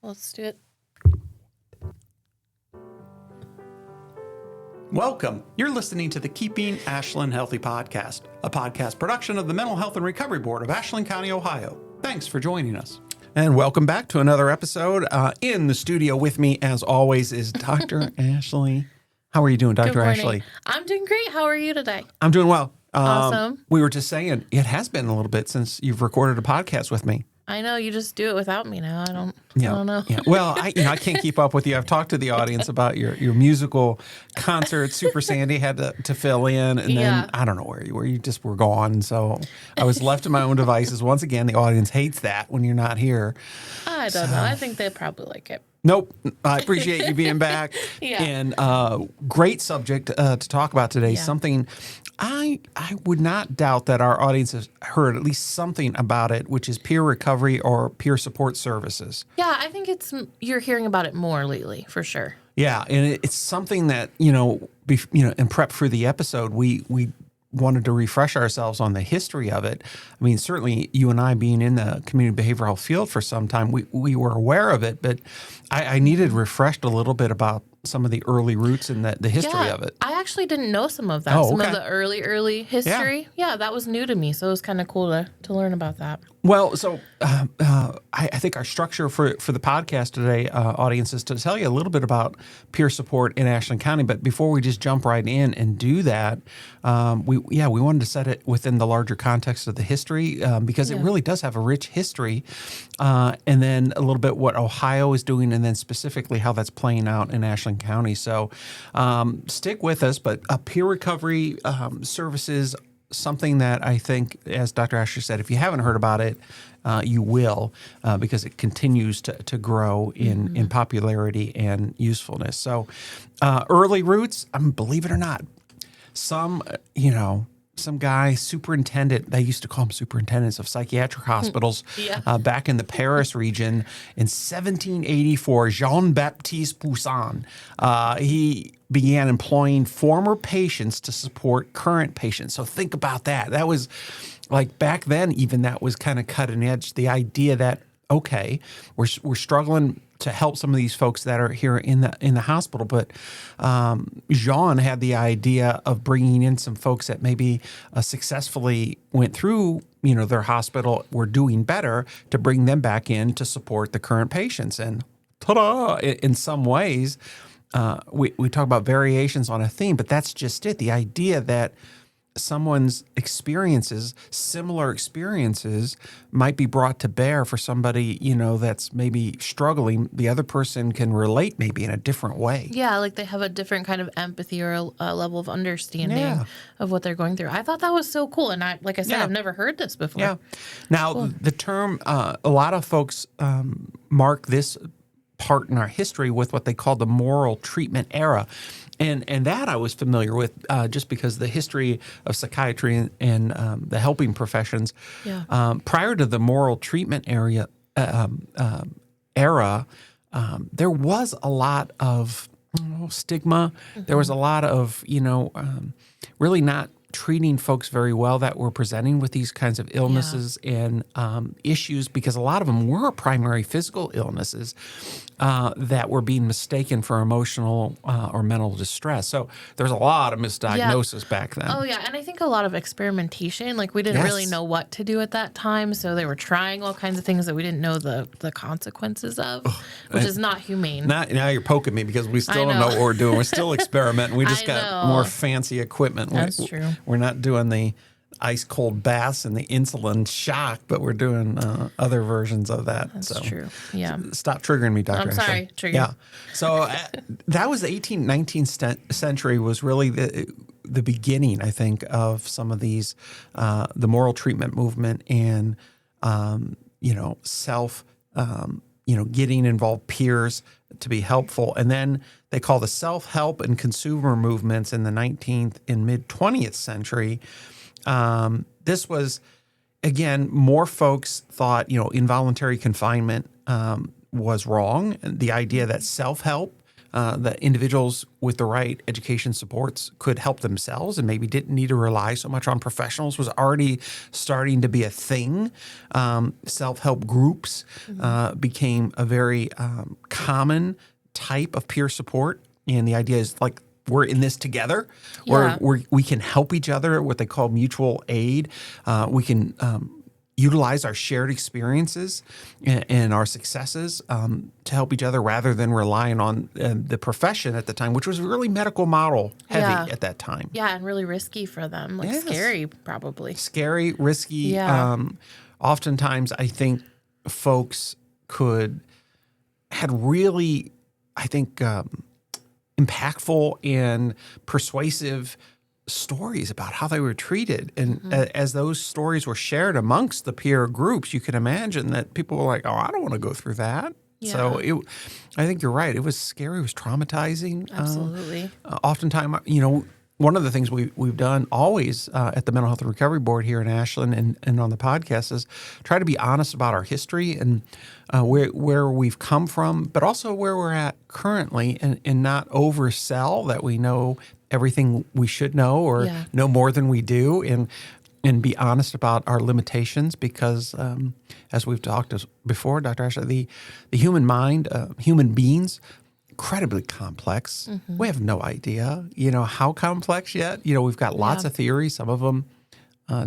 Let's do it. Welcome. You're listening to the Keeping Ashland Healthy podcast, a podcast production of the Mental Health and Recovery Board of Ashland County, Ohio. Thanks for joining us. And welcome back to another episode. In the studio with me, as always, is Dr. Ashley. How are you doing, Dr. Ashley? I'm doing great. How are you today? I'm doing well. Awesome. We were just saying, it has been a little bit since you've recorded a podcast with me. I know you just do it without me now. I don't know. Yeah. Well, I can't keep up with you. I've talked to the audience about your musical concert. Super Sandy had to fill in, and then I don't know where you were. You just were gone. So I was left to my own devices. Once again, the audience hates that when you're not here. I don't know. I think they probably like it. Nope. I appreciate you being back. Yeah. And great subject to talk about today. Yeah. Something I would not doubt that our audience has heard at least something about it, which is peer recovery or peer support services. Yeah, I think you're hearing about it more lately, for sure. Yeah, and it's something that, in prep for the episode, we wanted to refresh ourselves on the history of it. I mean, certainly you and I being in the community behavioral health field for some time, we were aware of it, but I needed refreshed a little bit about some of the early roots and the history of it. I actually didn't know some of that. Oh, some okay. of the early history. Yeah, that was new to me. So it was kind of cool to learn about that. Well, so I think our structure for the podcast today, audience, is to tell you a little bit about peer support in Ashland County. But before we just jump right in and do that, we wanted to set it within the larger context of the history because it really does have a rich history, and then a little bit what Ohio is doing, and then specifically how that's playing out in Ashland County. So stick with us. But peer recovery services, something that I think, as Dr. Ashley said, if you haven't heard about it, you will, because it continues to grow in popularity and usefulness. So early roots, believe it or not, some guy, superintendent, they used to call him superintendents of psychiatric hospitals back in the Paris region in 1784, Jean-Baptiste Poussin, he began employing former patients to support current patients. So think about that. That was like back then, even that was kind of cutting edge. The idea that, okay, we're struggling to help some of these folks that are here in the hospital, but Jean had the idea of bringing in some folks that maybe successfully went through their hospital, were doing better, to bring them back in to support the current patients. And ta-da! In some ways, we talk about variations on a theme, but that's just it. The idea that someone's similar experiences might be brought to bear for somebody, that's maybe struggling. The other person can relate maybe in a different way. Yeah, like they have a different kind of empathy or a level of understanding of what they're going through. I thought that was so cool. And like I said, I've never heard this before. Yeah. Now, the term, a lot of folks mark this part in our history with what they call the moral treatment era. And that I was familiar with just because the history of psychiatry and the helping professions. Yeah. Prior to the moral treatment era, there was a lot of stigma. Mm-hmm. There was a lot of, really not treating folks very well that were presenting with these kinds of illnesses and issues, because a lot of them were primary physical illnesses that were being mistaken for emotional or mental distress. So there's a lot of misdiagnosis back then. Oh, yeah. And I think a lot of experimentation. Like, we didn't really know what to do at that time. So they were trying all kinds of things that we didn't know the consequences of, which is not humane. Now you're poking me because we still don't know what we're doing. We're still experimenting. We just got more fancy equipment. That's true. We're not doing the ice cold baths and the insulin shock, but we're doing other versions of that. That's true. Yeah. Stop triggering me, Dr. I'm sorry. Trigger. Yeah. So that was the 18th, 19th century was really the beginning, I think, of some of these, the moral treatment movement and, self, getting involved peers to be helpful. And then they call the self-help and consumer movements in the 19th and mid-20th century. This was, again, more folks thought, involuntary confinement was wrong. And the idea that self-help that individuals with the right education supports could help themselves and maybe didn't need to rely so much on professionals was already starting to be a thing. Self-help groups became a very common type of peer support. And the idea is like, we're in this together, Yeah. we can help each other, what they call mutual aid. We can utilize our shared experiences and our successes to help each other rather than relying on the profession at the time, which was really medical model heavy at that time. Yeah, and really risky for them. Like Yes. scary, probably. Scary, risky. Yeah. Oftentimes, I think folks had really, I think, impactful and persuasive stories about how they were treated. And as those stories were shared amongst the peer groups, you can imagine that people were like, oh, I don't want to go through that. Yeah. So I think you're right. It was scary. It was traumatizing. Absolutely. Oftentimes, one of the things we've done always at the Mental Health and Recovery Board here in Ashland and on the podcast is try to be honest about our history and where we've come from, but also where we're at currently, and not oversell that we know everything we should know or know more than we do, and be honest about our limitations because, as we've talked before, Dr. Ashley, the human mind, human beings, incredibly complex. We have no idea, how complex yet. We've got lots of theories. Some of them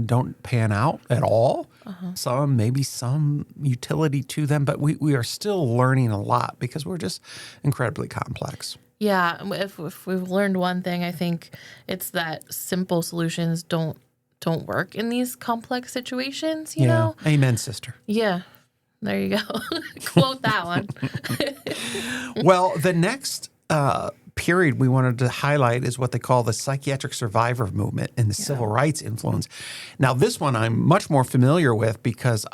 don't pan out at all. Some, maybe some utility to them, but we are still learning a lot because we're just incredibly complex. Yeah, if we've learned one thing, I think it's that simple solutions don't work in these complex situations, you know? Amen, sister. Yeah. There you go. Quote that one. Well, the next period we wanted to highlight is what they call the psychiatric survivor movement and the civil rights influence. Now, this one I'm much more familiar with because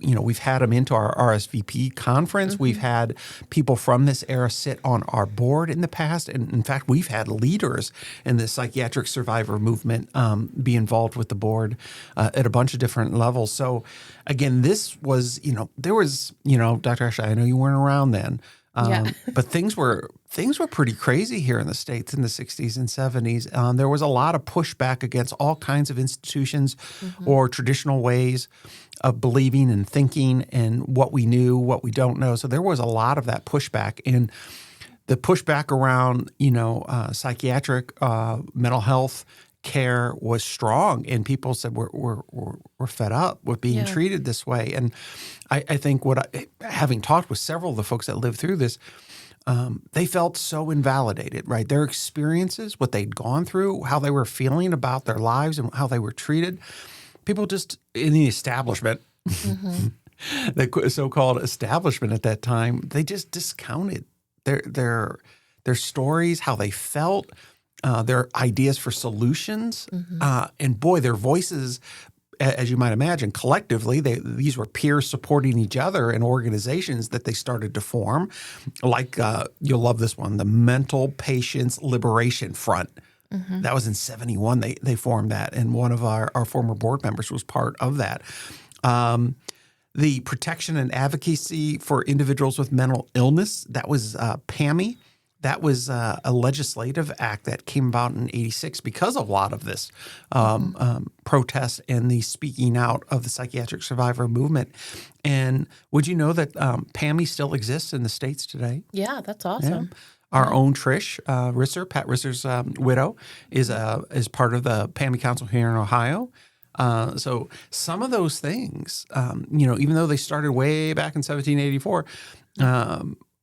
we've had them into our RSVP conference. We've had people from this era sit on our board in the past. And in fact, we've had leaders in the psychiatric survivor movement be involved with the board at a bunch of different levels. So again, this was, there was, Dr. Ashley, I know you weren't around then. But things were pretty crazy here in the States in the 60s and 70s. There was a lot of pushback against all kinds of institutions or traditional ways of believing and thinking and what we knew, what we don't know. So there was a lot of that pushback. And the pushback around, psychiatric mental health care was strong, and people said we're fed up with being treated this way. And I think having talked with several of the folks that lived through this, they felt so invalidated, right? Their experiences, what they'd gone through, how they were feeling about their lives and how they were treated. People just in the establishment, the so-called establishment at that time, they just discounted their stories, how they felt, their ideas for solutions, and boy, their voices, as you might imagine, collectively, these were peers supporting each other in organizations that they started to form, like you'll love this one, the Mental Patients Liberation Front. That was in 1971. They formed that, and one of our former board members was part of that. The Protection and Advocacy for Individuals with Mental Illness, that was PAMI. That was a legislative act that came about in 1986 because of a lot of this protest and the speaking out of the psychiatric survivor movement. And would you know that PAMI still exists in the States today? Yeah, that's awesome. Yeah. Our own Trish Risser, Pat Risser's widow, is part of the PAMI Council here in Ohio. So some of those things, even though they started way back in 1784,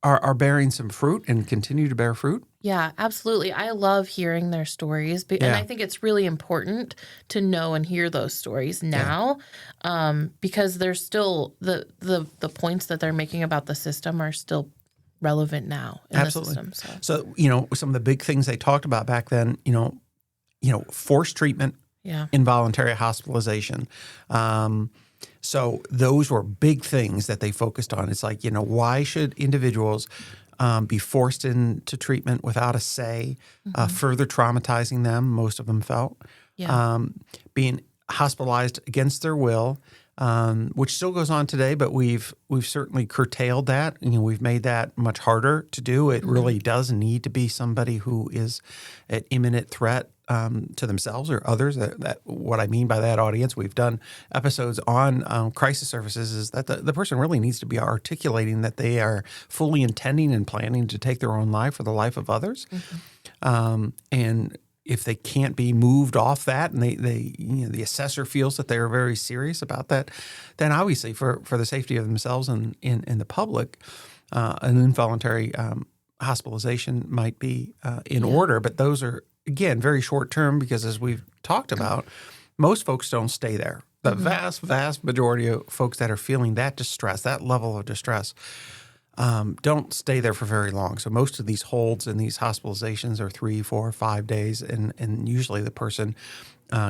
are bearing some fruit and continue to bear fruit. Yeah, absolutely. I love hearing their stories, and I think it's really important to know and hear those stories now, because they're still the points that they're making about the system are still relevant now in the system. So some of the big things they talked about back then, forced treatment, involuntary hospitalization. So those were big things that they focused on. It's like, why should individuals be forced into treatment without a say, further traumatizing them, most of them felt, being hospitalized against their will, which still goes on today, but we've certainly curtailed that. We've made that much harder to do. It really does need to be somebody who is at imminent threat to themselves or others. That what I mean by that, audience, we've done episodes on crisis services, is that the person really needs to be articulating that they are fully intending and planning to take their own life or the life of others. And if they can't be moved off that, and the assessor feels that they are very serious about that, then obviously for the safety of themselves and the public, an involuntary hospitalization might be in order. But those are, again, very short term, because as we've talked about, most folks don't stay there. The vast, vast majority of folks that are feeling that distress, that level of distress, don't stay there for very long. So most of these holds and these hospitalizations are 3, 4, 5 days, and usually the person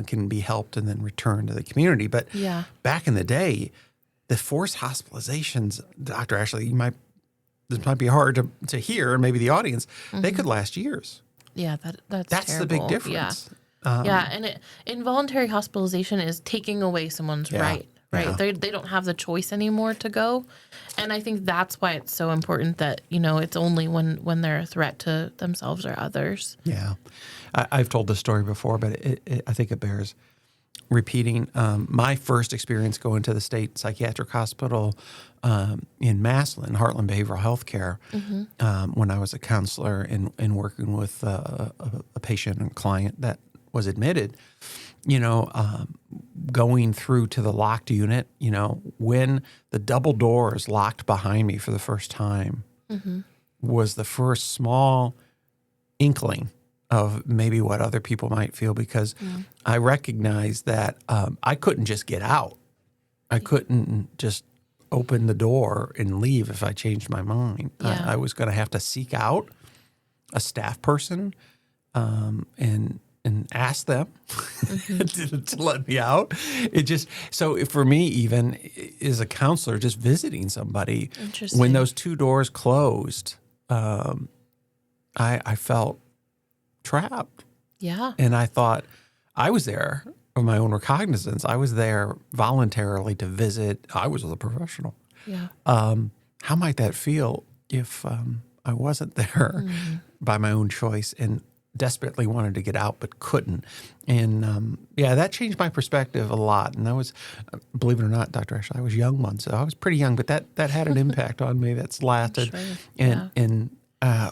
can be helped and then returned to the community. But back in the day, the forced hospitalizations, Dr. Ashley, this might be hard to hear, and maybe the audience, they could last years. Yeah, that's terrible. The big difference. And involuntary hospitalization is taking away someone's right. Right. Yeah. They don't have the choice anymore to go. And I think that's why it's so important that, it's only when they're a threat to themselves or others. Yeah. I've told this story before, but I think it bears repeating. My first experience going to the state psychiatric hospital in Massillon, Heartland Behavioral Health Care, when I was a counselor and working with a patient and client that was admitted, going through to the locked unit, when the double doors locked behind me for the first time was the first small inkling of maybe what other people might feel, because I recognized that I couldn't just get out. I couldn't just open the door and leave if I changed my mind. I was going to have to seek out a staff person and ask them to let me out. So for me, even as a counselor, just visiting somebody, when those two doors closed, I felt trapped. Yeah. And I thought I was there of my own recognizance. I was there voluntarily to visit. I was a professional. Yeah. How might that feel if I wasn't there by my own choice and desperately wanted to get out but couldn't? And that changed my perspective a lot. And that was, believe it or not, Dr. Ashley, I was young once, so I was pretty young, but that had an impact on me that's lasted. Sure. And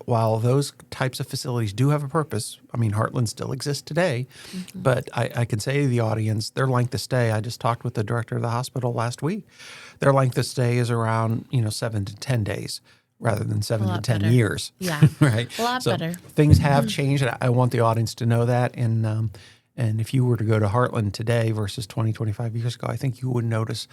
while those types of facilities do have a purpose, Heartland still exists today, but I can say to the audience, their length of stay, I just talked with the director of the hospital last week, their length of stay is around 7 to 10 days. Rather than 7 to 10 years. Yeah. Right. A lot better. Things have changed. And I want the audience to know that. And if you were to go to Heartland today versus 20, 25 years ago, I think you would notice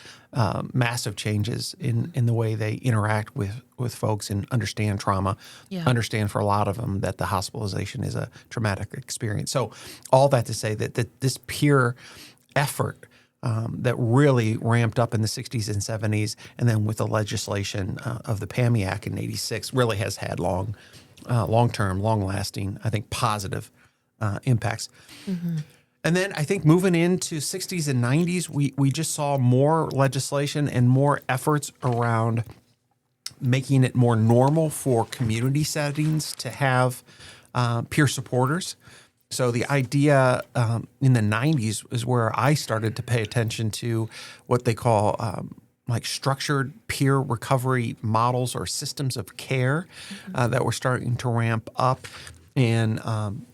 massive changes in the way they interact with folks and understand trauma, understand for a lot of them that the hospitalization is a traumatic experience. So all that to say that this peer effort that really ramped up in the 60s and 70s, and then with the legislation of the PAMI Act in 86, really has had long-term, long-lasting, I think, positive impacts. And then I think moving into 60s and 90s, we just saw more legislation and more efforts around making it more normal for community settings to have peer supporters. So the idea in the 90s is where I started to pay attention to what they call like structured peer recovery models or systems of care that were starting to ramp up. And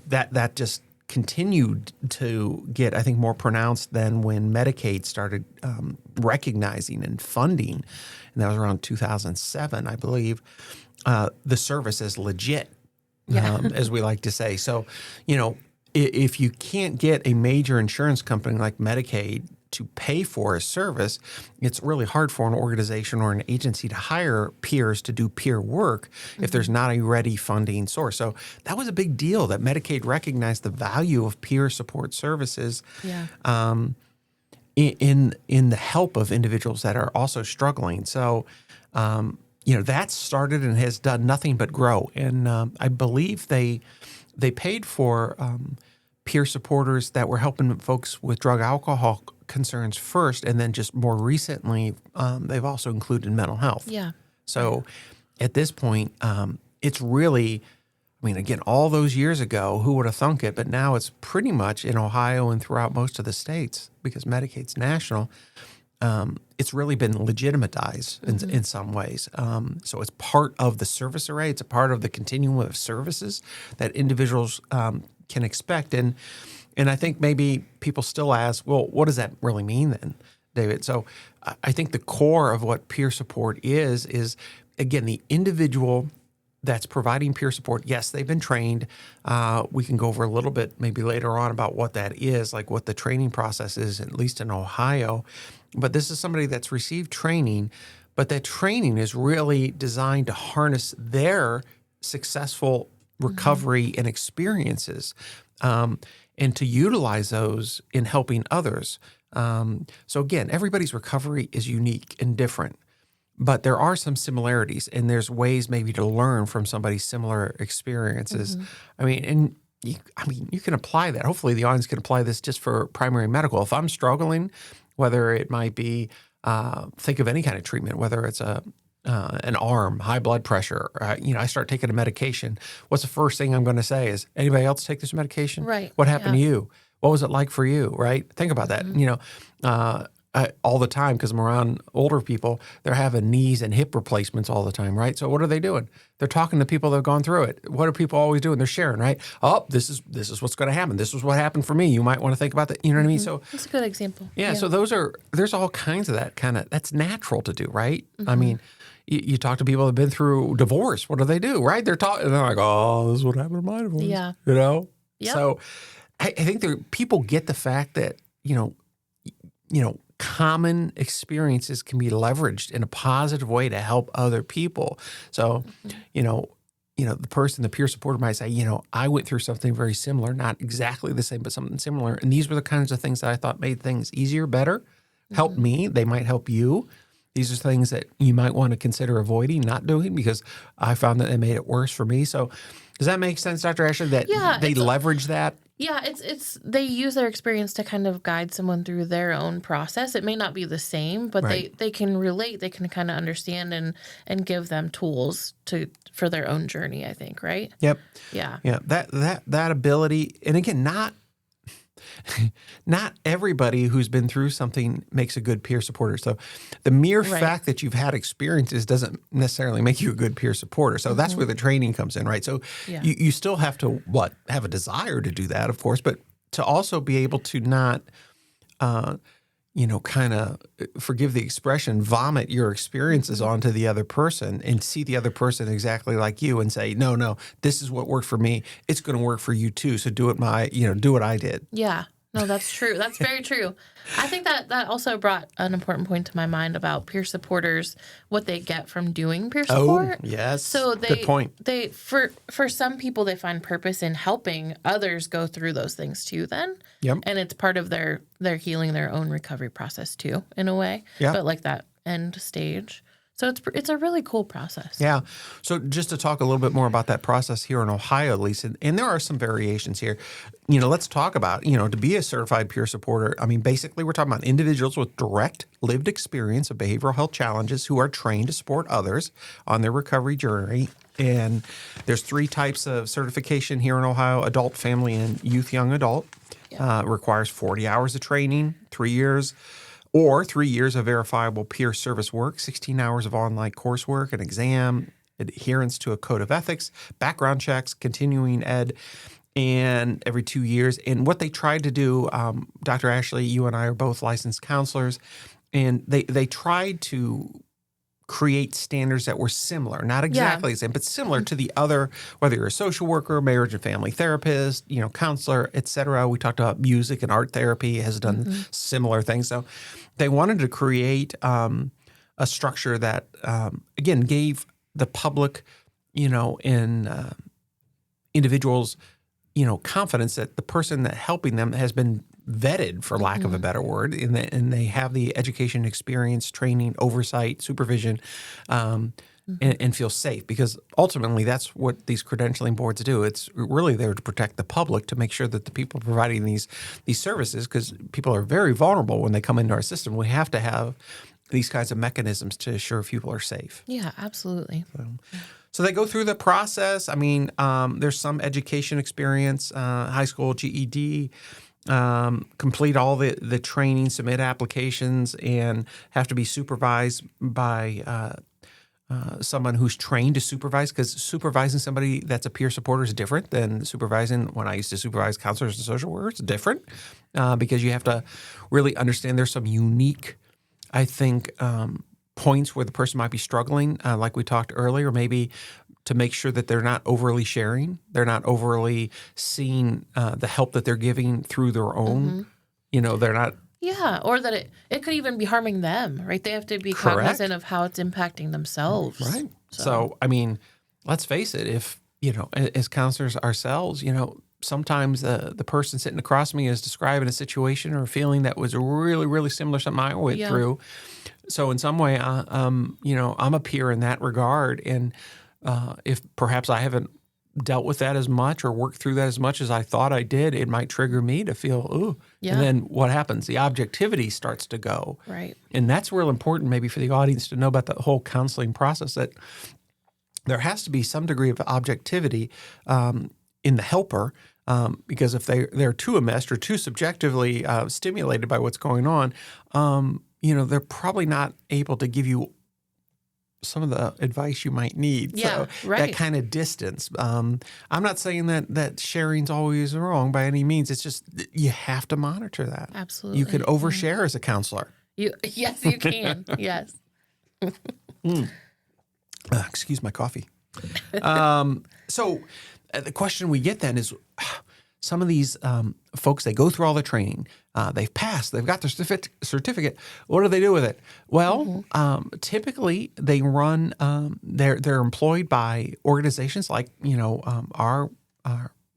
that just continued to get, I think, more pronounced than when Medicaid started recognizing and funding, and that was around 2007, I believe, the service as legit, as we like to say. So, if you can't get a major insurance company like Medicaid to pay for a service, it's really hard for an organization or an agency to hire peers to do peer work if there's not a ready funding source. So that was a big deal that Medicaid recognized the value of peer support services in the help of individuals that are also struggling. So, that started and has done nothing but grow. And I believe they paid for peer supporters that were helping folks with drug alcohol concerns first, and then just more recently, they've also included mental health. Yeah. So at this point, it's really, I mean, again, all those years ago, who would have thunk it? But now it's pretty much in Ohio and throughout most of the states, because Medicaid's national. It's really been legitimatized in some ways. So it's part of the service array. It's a part of the continuum of services that individuals can expect. And I think maybe people still ask, well, what does that really mean then, David? So I think the core of what peer support is again, the individual that's providing peer support. Yes, they've been trained. We can go over a little bit maybe later on about what that is, like what the training process is, at least in Ohio. But this is somebody that's received training, but that training is really designed to harness their successful recovery and experiences, and to utilize those in helping others. So again, everybody's recovery is unique and different. But there are some similarities, and there's ways maybe to learn from somebody's similar experiences. I mean, you can apply that. Hopefully the audience can apply this just for primary medical. If I'm struggling, whether it might be, think of any kind of treatment, whether it's an arm, high blood pressure, I start taking a medication. What's the first thing I'm going to say is, anybody else take this medication? Right. What happened to you? What was it like for you? Right? Think about that. All the time, because I'm around older people, they're having knees and hip replacements all the time, right? So what are they doing? They're talking to people that have gone through it. What are people always doing? They're sharing, right? Oh, this is what's going to happen. This is what happened for me. You might want to think about that. You know what I mean? So That's a good example. yeah. So there's all kinds of that's natural to do, right? I mean, you talk to people that have been through divorce. What do? Right? They're talking, and they're like, oh, this is what happened to my divorce. Yeah. Yep. So I think people get the fact that, common experiences can be leveraged in a positive way to help other people. So, the peer supporter might say, I went through something very similar, not exactly the same, but something similar. And these were the kinds of things that I thought made things easier, better, helped me. They might help you. These are things that you might want to consider avoiding, not doing, because I found that they made it worse for me. So does that make sense, Dr. Ashley, that they leverage that? Yeah, it's they use their experience to kind of guide someone through their own process. It may not be the same, but they can relate. They can kind of understand and give them tools for their own journey, I think, right? Yep. Yeah. Yeah. That ability, and again, not everybody who's been through something makes a good peer supporter. So the mere fact that you've had experiences doesn't necessarily make you a good peer supporter. So that's where the training comes in, right? So you still have to have a desire to do that, of course, but to also be able to not, kind of, forgive the expression, vomit your experiences onto the other person and see the other person exactly like you and say, no, this is what worked for me. It's going to work for you too. So do what I did. Yeah. No, that's true. That's very true. I think that also brought an important point to my mind about peer supporters, what they get from doing peer support. Oh, yes. So good point. For some people, they find purpose in helping others go through those things too then. Yep. And it's part of their healing, their own recovery process too, in a way. Yeah. But like that end stage. So it's a really cool process. Yeah. So just to talk a little bit more about that process here in Ohio, at least, and there are some variations here. Let's talk about, to be a certified peer supporter. I mean, basically, we're talking about individuals with direct lived experience of behavioral health challenges who are trained to support others on their recovery journey. And there's 3 types of certification here in Ohio: adult, family, and youth young adult. Requires 40 hours of training, 3 years. Or 3 years of verifiable peer service work, 16 hours of online coursework, an exam, adherence to a code of ethics, background checks, continuing ed, and every 2 years. And what they tried to do, Dr. Ashley, you and I are both licensed counselors, and they tried to create standards that were similar, not exactly the same, but similar to the other, whether you're a social worker, marriage and family therapist, counselor, et cetera. We talked about music and art therapy has done similar things. So they wanted to create a structure that, again, gave the public, and individuals, confidence that the person that helping them has been vetted, for lack of a better word, and they have the education, experience, training, oversight, supervision, and feel safe, because ultimately that's what these credentialing boards do. It's really there to protect the public, to make sure that the people providing these services, because people are very vulnerable when they come into our system. We have to have these kinds of mechanisms to ensure people are safe. Yeah, absolutely. So they go through the process. I mean, there's some education experience, high school, GED, complete all the training, submit applications, and have to be supervised by someone who's trained to supervise, because supervising somebody that's a peer supporter is different than supervising. When I used to supervise counselors and social workers, it's different because you have to really understand there's some unique, I think, points where the person might be struggling, like we talked earlier, maybe to make sure that they're not overly sharing, they're not overly seeing the help that they're giving through their own, they're not. Yeah, or that it could even be harming them, right? They have to be Correct. cognizant of how it's impacting themselves. Right. So, I mean, let's face it, if, as counselors ourselves, sometimes the person sitting across from me is describing a situation or a feeling that was really, really similar to something I went through. So in some way, I'm a peer in that regard. And if perhaps I haven't dealt with that as much or worked through that as much as I thought I did, it might trigger me to feel, ooh. Yeah. And then what happens? The objectivity starts to go. Right. And that's real important maybe for the audience to know about the whole counseling process, that there has to be some degree of objectivity in the helper, because if they're too enmeshed or too subjectively stimulated by what's going on, they're probably not able to give you some of the advice you might need. Yeah, so right. That kind of distance. I'm not saying that sharing's always wrong by any means. It's just you have to monitor that. Absolutely. You can overshare as a counselor. Yes, you can. Yes. Excuse my coffee. So the question we get then is, some of these folks, they go through all the training. They've passed. They've got their certificate. What do they do with it? Well, typically they run. They're employed by organizations like our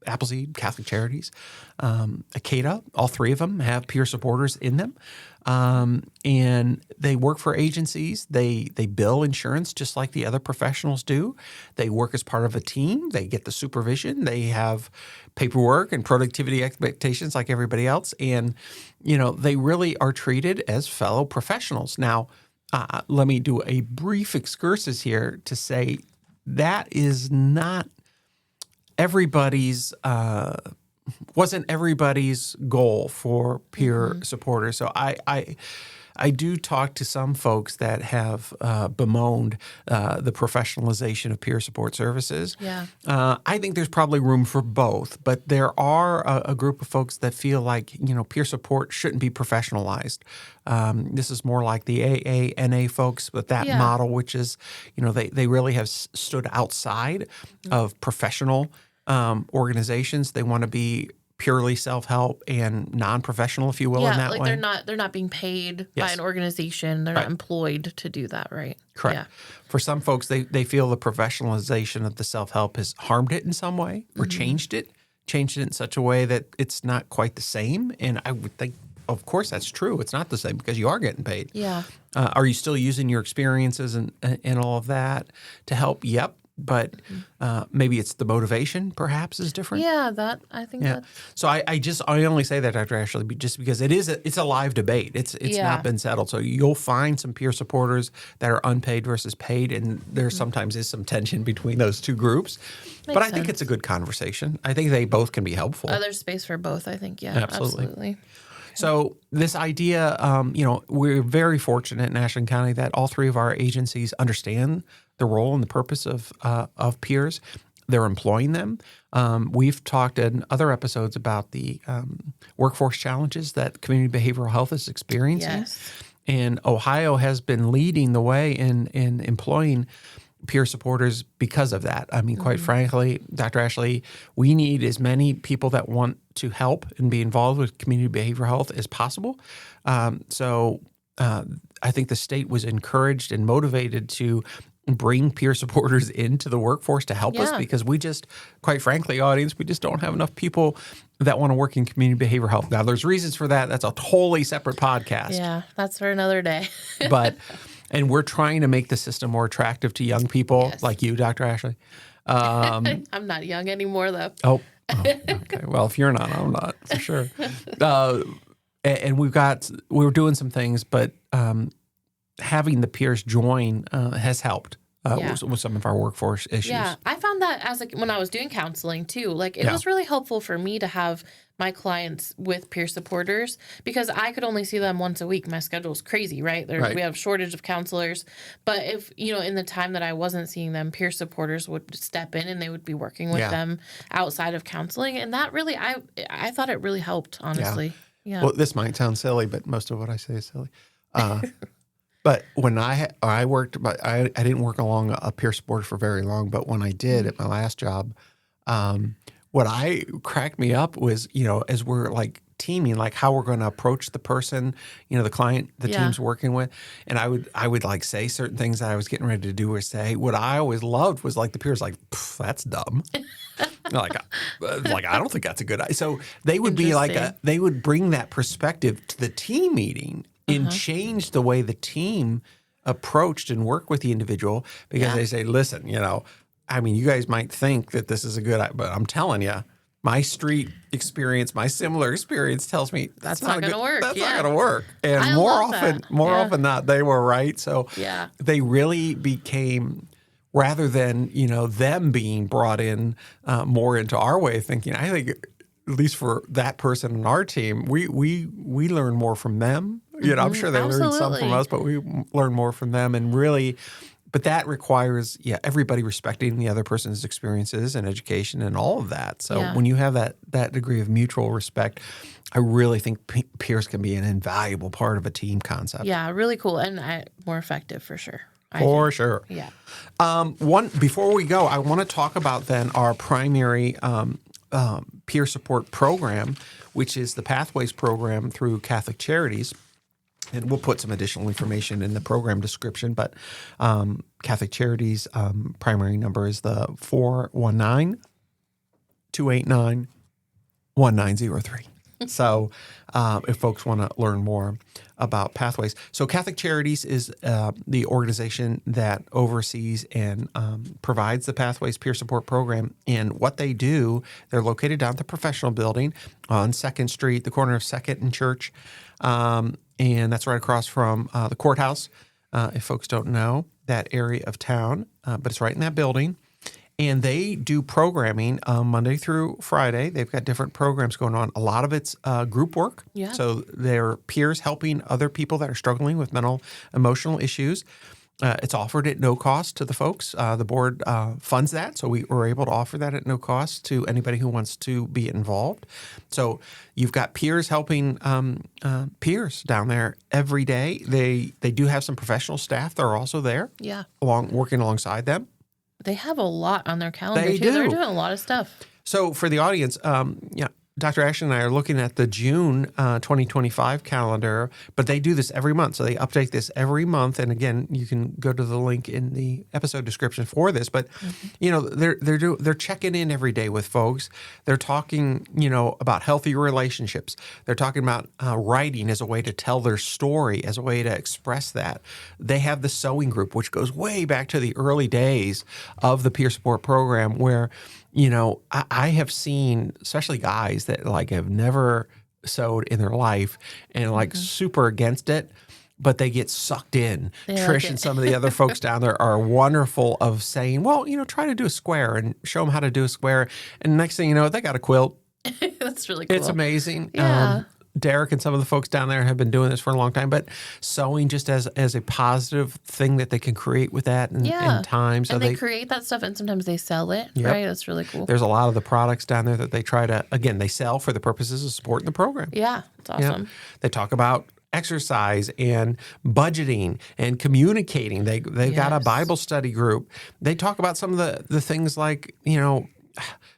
Appleseed Catholic Charities, ACADA. All three of them have peer supporters in them, and they work for agencies. They bill insurance just like the other professionals do. They work as part of a team. They get the supervision. They have paperwork and productivity expectations like everybody else, and they really are treated as fellow professionals. Now, let me do a brief excursus here to say that is not wasn't everybody's goal for peer supporters. So I do talk to some folks that have bemoaned the professionalization of peer support services. Yeah. I think there's probably room for both, but there are a group of folks that feel like, peer support shouldn't be professionalized. This is more like the AA, NA folks with that model, which is, they really have stood outside of professional organizations. They want to be purely self-help and non-professional, if you will, in that like way. they're not being paid by an organization. They're not employed to do that, right? Correct. Yeah. For some folks, they feel the professionalization of the self-help has harmed it in some way or changed it in such a way that it's not quite the same. And I would think, of course, that's true. It's not the same because you are getting paid. Yeah. Are you still using your experiences and all of that to help? Yep. But maybe it's the motivation, perhaps, is different. Yeah, I think. Yeah. So I only say that, Dr. Ashley, just because it's a live debate. It's not been settled. So you'll find some peer supporters that are unpaid versus paid, and there sometimes is some tension between those two groups. But I think it's a good conversation. I think they both can be helpful. There's space for both, I think. Yeah, absolutely. So this idea, we're very fortunate in Ashland County that all three of our agencies understand the role and the purpose of peers. They're employing them. We've talked in other episodes about the workforce challenges that community behavioral health is experiencing. Yes. And Ohio has been leading the way in employing peer supporters because of that. I mean, quite frankly, Dr. Ashley, we need as many people that want to help and be involved with community behavioral health as possible. So I think the state was encouraged and motivated to bring peer supporters into the workforce to help us, because we just, quite frankly, audience, we just don't have enough people that want to work in community behavioral health. Now, there's reasons for that. That's a totally separate podcast. Yeah, that's for another day. But And we're trying to make the system more attractive to young people like you, Dr. Ashley. I'm not young anymore, though. Oh, okay. Well, if you're not, I'm not for sure. And we're doing some things, but having the peers join has helped with some of our workforce issues. Yeah, I found that when I was doing counseling too. Like it was really helpful for me to have my clients with peer supporters because I could only see them once a week. My schedule's crazy, right? We have shortage of counselors. But if, in the time that I wasn't seeing them, peer supporters would step in and they would be working with them outside of counseling. And that really, I thought it really helped, honestly. Yeah. Well, this might sound silly, but most of what I say is silly. But when I worked, but I didn't work along a peer supporter for very long. But when I did at my last job, what cracked me up was, as we're like teaming, like how we're going to approach the person, the client, the team's working with. And I would like say certain things that I was getting ready to do or say. What I always loved was like the peers like, that's dumb. like I don't think that's a good idea. So they would be like, they would bring that perspective to the team meeting and change the way the team approached and worked with the individual because they say, listen, you guys might think that this is a good idea, but I'm telling you, my street experience, my similar experience tells me that's not going to work. That's not going to work. And more often than not, they were right. So they really became, rather than, them being brought in more into our way of thinking, I think at least for that person on our team, we learn more from them. I'm sure they learned some from us, but we learn more from them and really. But that requires, everybody respecting the other person's experiences and education and all of that. So when you have that degree of mutual respect, I really think peers can be an invaluable part of a team concept. Yeah, really cool and more effective for sure. For sure. Yeah. Before we go, I want to talk about then our primary peer support program, which is the Pathways program through Catholic Charities. And we'll put some additional information in the program description, but Catholic Charities primary number is the 419-289-1903. So if folks want to learn more about Pathways. So Catholic Charities is the organization that oversees and provides the Pathways Peer Support Program. And what they do, they're located down at the professional building on 2nd Street, the corner of 2nd and Church. And that's right across from the courthouse, if folks don't know that area of town. But it's right in that building. And they do programming Monday through Friday. They've got different programs going on. A lot of it's group work. Yeah. So they're peers helping other people that are struggling with mental, emotional issues. It's offered at no cost to the folks. The board funds that, so we were able to offer that at no cost to anybody who wants to be involved. So you've got peers helping peers down there every day. They do have some professional staff that are also there, working alongside them. They have a lot on their calendar, too. They're doing a lot of stuff. So for the audience, Dr. Ashley and I are looking at the June 2025 calendar, but they do this every month. So they update this every month. And again, you can go to the link in the episode description for this. But, they're checking in every day with folks. They're talking, about healthy relationships. They're talking about writing as a way to tell their story, as a way to express that. They have the sewing group, which goes way back to the early days of the peer support program where I have seen, especially guys that have never sewed in their life and super against it, but they get sucked in. Trish and some of the other folks down there are wonderful of saying, well, try to do a square and show them how to do a square. And next thing you know, they got a quilt. That's really cool. It's amazing. Yeah. Derek and some of the folks down there have been doing this for a long time, but sewing just as a positive thing that they can create with that in time. So and they create that stuff and sometimes they sell it, right? That's really cool. There's a lot of the products down there that they try to, again, they sell for the purposes of supporting the program. Yeah, it's awesome. They talk about exercise and budgeting and communicating. They've got a Bible study group. They talk about some of the things like,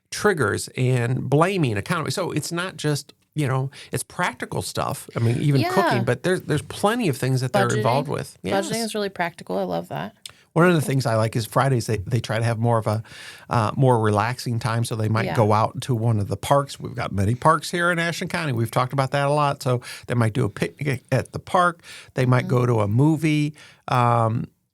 triggers and blaming, accountability. So it's not just it's practical stuff. I mean, even cooking, but there's plenty of things that they're involved with. Budgeting is really practical. I love that. One of the things I like is Fridays, they try to have more of a more relaxing time. So they might go out to one of the parks. We've got many parks here in Ashland County. We've talked about that a lot. So they might do a picnic at the park. They might go to a movie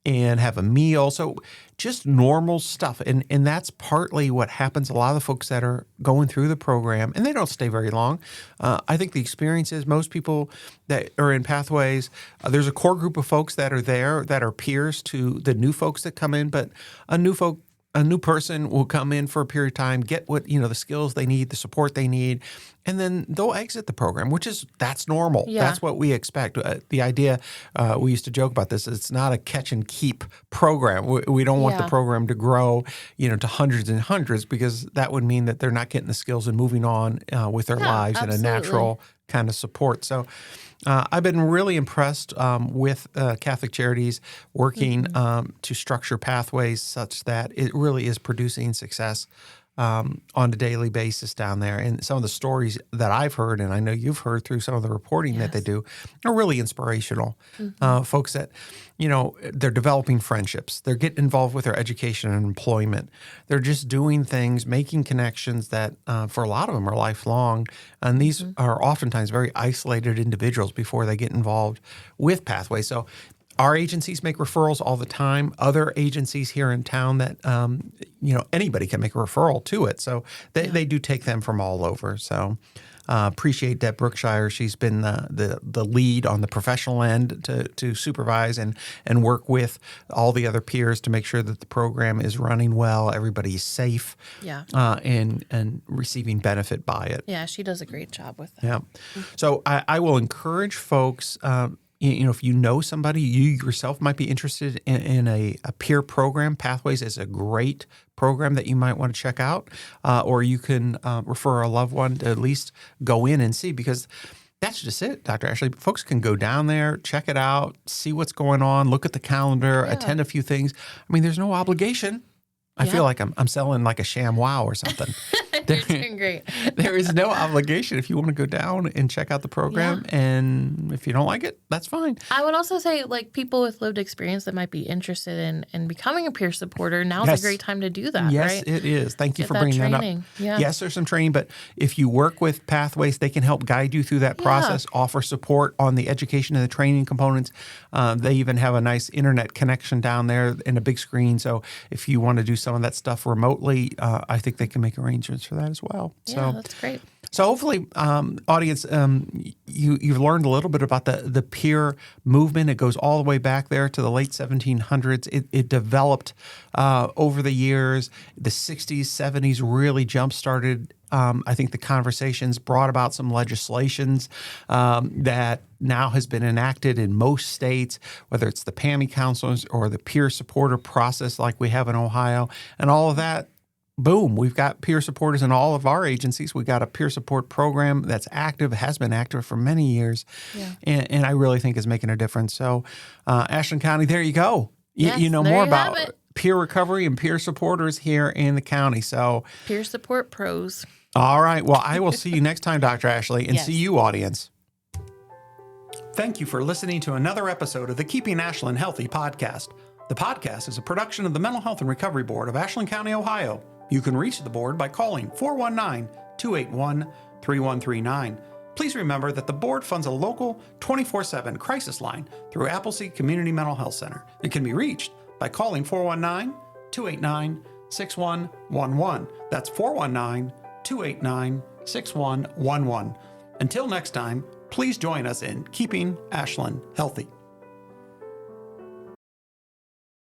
and have a meal. So just normal stuff. And that's partly what happens. A lot of the folks that are going through the program, and they don't stay very long. I think the experience is most people that are in Pathways, there's a core group of folks that are there that are peers to the new folks that come in, but a new person will come in for a period of time, get what, the skills they need, the support they need, and then they'll exit the program, that's normal. Yeah. That's what we expect. The idea, we used to joke about this, it's not a catch and keep program. We don't want the program to grow, to hundreds and hundreds, because that would mean that they're not getting the skills and moving on with their lives in a natural kind of support. So I've been really impressed with Catholic Charities working to structure Pathways such that it really is producing success on a daily basis down there. And some of the stories that I've heard, and I know you've heard through some of the reporting that they do, are really inspirational. Folks that, they're developing friendships. They're getting involved with their education and employment. They're just doing things, making connections that for a lot of them are lifelong. And these are oftentimes very isolated individuals before they get involved with Pathways. So our agencies make referrals all the time. Other agencies here in town that, anybody can make a referral to it. So they do take them from all over. So appreciate Deb Brookshire. She's been the lead on the professional end to supervise and work with all the other peers to make sure that the program is running well, everybody's safe, and receiving benefit by it. Yeah, she does a great job with that. Yeah. So I will encourage folks, if you know somebody, you yourself might be interested in a peer program. Pathways is a great program that you might want to check out, or you can refer a loved one to at least go in and see, because that's just it, Dr. Ashley. Folks can go down there, check it out, see what's going on, look at the calendar, attend a few things. I mean, there's no obligation. I feel like I'm selling like a sham wow or something. You're doing great. There is no obligation if you want to go down and check out the program. Yeah. And if you don't like it, that's fine. I would also say, people with lived experience that might be interested in becoming a peer supporter, now's a great time to do that, yes, right? It is. Thank you for bringing that up. Yeah. Yes, there's some training, but if you work with Pathways, they can help guide you through that process, offer support on the education and the training components. They even have a nice internet connection down there and a big screen. So if you want to do some of that stuff remotely, I think they can make arrangements for that as well. Yeah, that's great. So hopefully, audience, you've learned a little bit about the peer movement. It goes all the way back there to the late 1700s. It developed over the years. The 60s, 70s really jump-started. I think the conversations brought about some legislations that now has been enacted in most states, whether it's the PAMI counselors or the peer supporter process like we have in Ohio, and all of that. Boom, we've got peer supporters in all of our agencies. We've got a peer support program that's active, has been active for many years, and I really think is making a difference. So Ashland County, there you go. You know more about peer recovery and peer supporters here in the county. So peer support pros. All right. Well, I will see you next time, Dr. Ashley, and see you, audience. Thank you for listening to another episode of the Keeping Ashland Healthy podcast. The podcast is a production of the Mental Health and Recovery Board of Ashland County, Ohio. You can reach the board by calling 419-281-3139. Please remember that the board funds a local 24/7 crisis line through Appleseed Community Mental Health Center. It can be reached by calling 419-289-6111. That's 419-289-6111. Until next time, please join us in keeping Ashland healthy.